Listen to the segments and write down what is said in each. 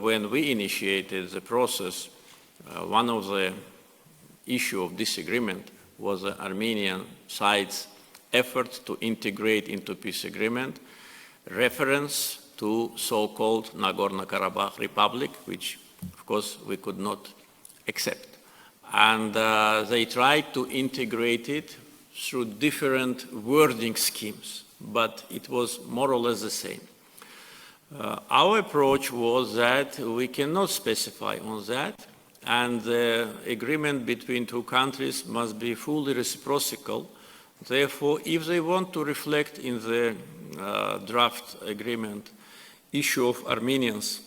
when we initiated the process, one of the issue of disagreement was the Armenian side's effort to integrate into peace agreement reference to so-called Nagorno-Karabakh Republic, which of course we could not accept. And they tried to integrate it through different wording schemes, but it was more or less the same. Our approach was that we cannot specify on that, and the agreement between two countries must be fully reciprocal. Therefore, if they want to reflect in the draft agreement issue of Armenians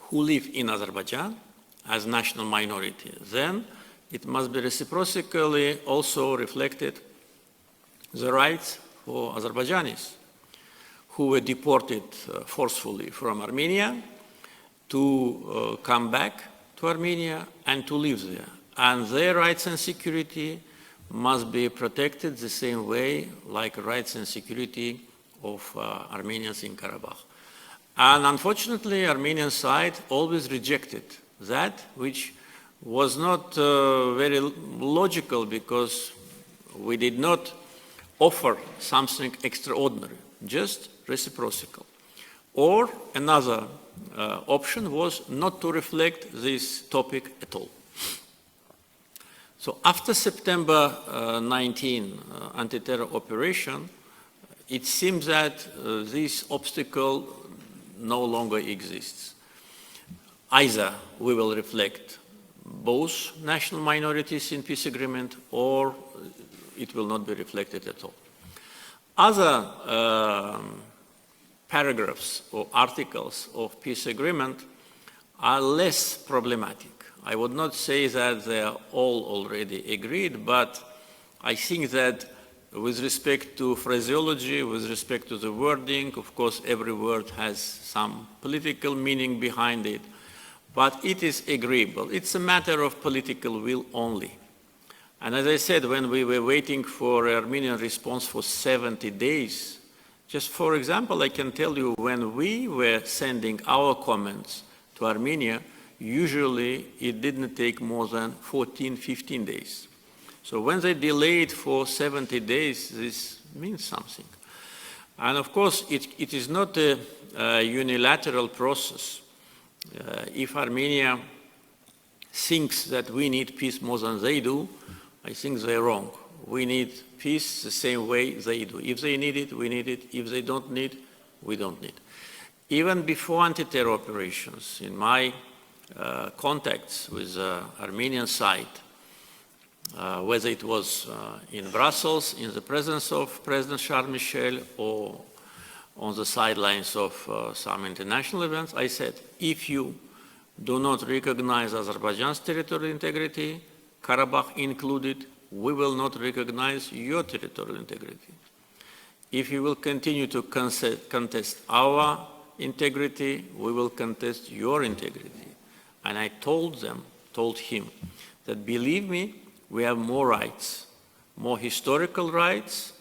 who live in Azerbaijan as national minority, then it must be reciprocally also reflected the rights for Azerbaijanis who were deported forcefully from Armenia to come back to Armenia and to live there. And their rights and security must be protected the same way like rights and security of Armenians in Karabakh. And unfortunately, Armenian side always rejected that, which was not very logical because we did not offer something extraordinary, just reciprocal. Or another option was not to reflect this topic at all. So after September 19 anti-terror operation, it seems that this obstacle no longer exists. Either we will reflect both national minorities in peace agreement, or it will not be reflected at all. Other paragraphs or articles of peace agreement are less problematic. I would not say that they are all already agreed, but I think that with respect to phraseology, with respect to the wording, of course every word has some political meaning behind it, but it is agreeable. It's a matter of political will only. And as I said, when we were waiting for Armenian response for 70 days, just for example, I can tell you when we were sending our comments to Armenia, usually it didn't take more than 14, 15 days. So when they delayed for 70 days, this means something. And of course, it is not a unilateral process. If Armenia thinks that we need peace more than they do, I think they're wrong. We need peace the same way they do. If they need it, we need it. If they don't need, we don't need. Even before anti-terror operations, in my contacts with the Armenian side, whether it was in Brussels, in the presence of President Charles Michel, or on the sidelines of some international events, I said, if you do not recognize Azerbaijan's territorial integrity, Karabakh included, we will not recognize your territorial integrity. If you will continue to contest our integrity, we will contest your integrity. And I told him, that believe me, we have more rights, more historical rights,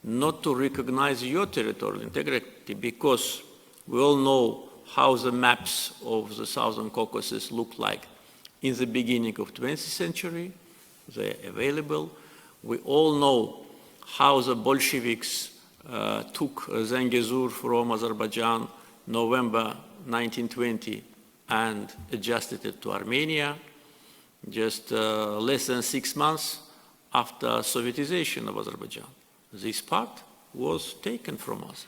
not to recognize your territorial integrity, because we all know how the maps of the Southern Caucasus look like in the beginning of 20th century. They're available. We all know how the Bolsheviks took Zangezur from Azerbaijan November 1920 and adjusted it to Armenia just less than 6 months after Sovietization of Azerbaijan. This part was taken from us.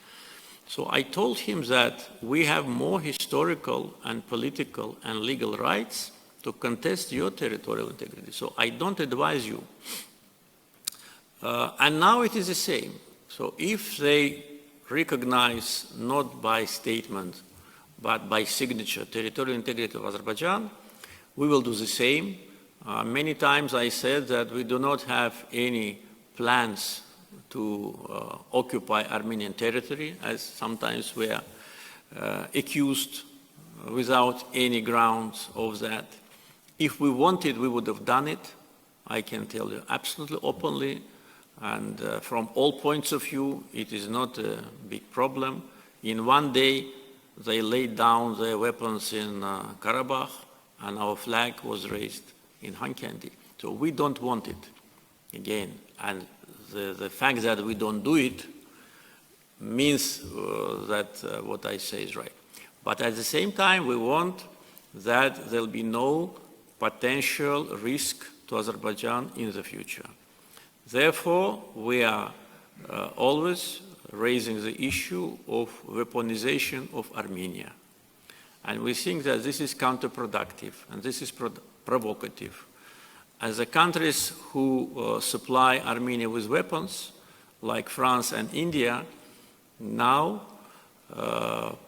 So I told him that we have more historical and political and legal rights to contest your territorial integrity. So I don't advise you. And now it is the same. So if they recognize, not by statement, but by signature, territorial integrity of Azerbaijan, we will do the same. Many times I said that we do not have any plans to occupy Armenian territory, as sometimes we are accused without any grounds of that. If we wanted, we would have done it. I can tell you absolutely openly, and from all points of view, it is not a big problem. In one day, they laid down their weapons in Karabakh, and our flag was raised in Hankendi. So we don't want it again. And the fact that we don't do it means that what I say is right. But at the same time, we want that there'll be no potential risk to Azerbaijan in the future. Therefore, we are always raising the issue of weaponization of Armenia. And we think that this is counterproductive and this is provocative. As the countries who supply Armenia with weapons, like France and India, now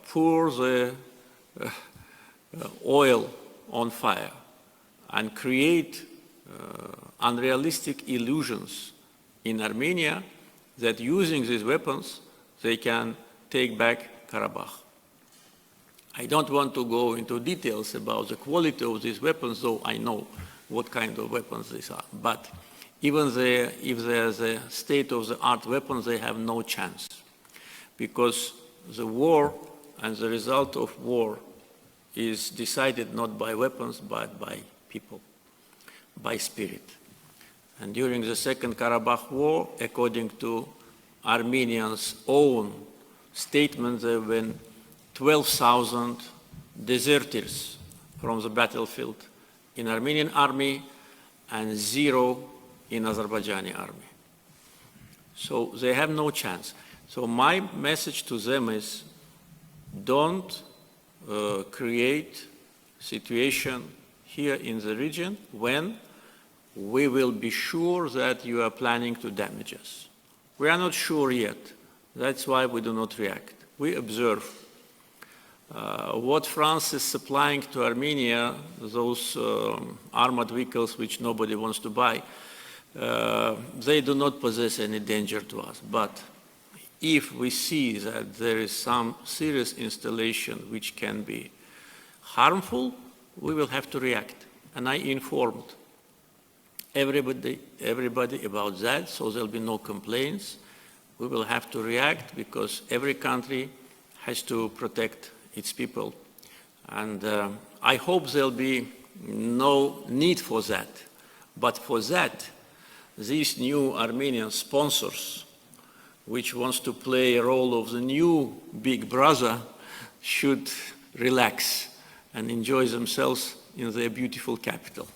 pour the oil on fire and create unrealistic illusions in Armenia that using these weapons, they can take back Karabakh. I don't want to go into details about the quality of these weapons, though I know what kind of weapons these are. But even if there's a state-of-the-art weapons, they have no chance. Because the war and the result of war is decided not by weapons, but by people, by spirit. And during the Second Karabakh War, according to Armenians' own statement, there have been 12,000 deserters from the battlefield in Armenian army and 0 in Azerbaijani army. So they have no chance. So my message to them is, don't create situation here in the region when we will be sure that you are planning to damage us. We are not sure yet. That's why we do not react. We observe. What France is supplying to Armenia, those armored vehicles which nobody wants to buy, they do not possess any danger to us. But if we see that there is some serious installation which can be harmful, we will have to react. And I informed everybody about that, so there'll be no complaints. We will have to react because every country has to protect its people. And I hope there'll be no need for that. But for that, these new Armenian sponsors, which wants to play a role of the new big brother, should relax and enjoy themselves in their beautiful capital.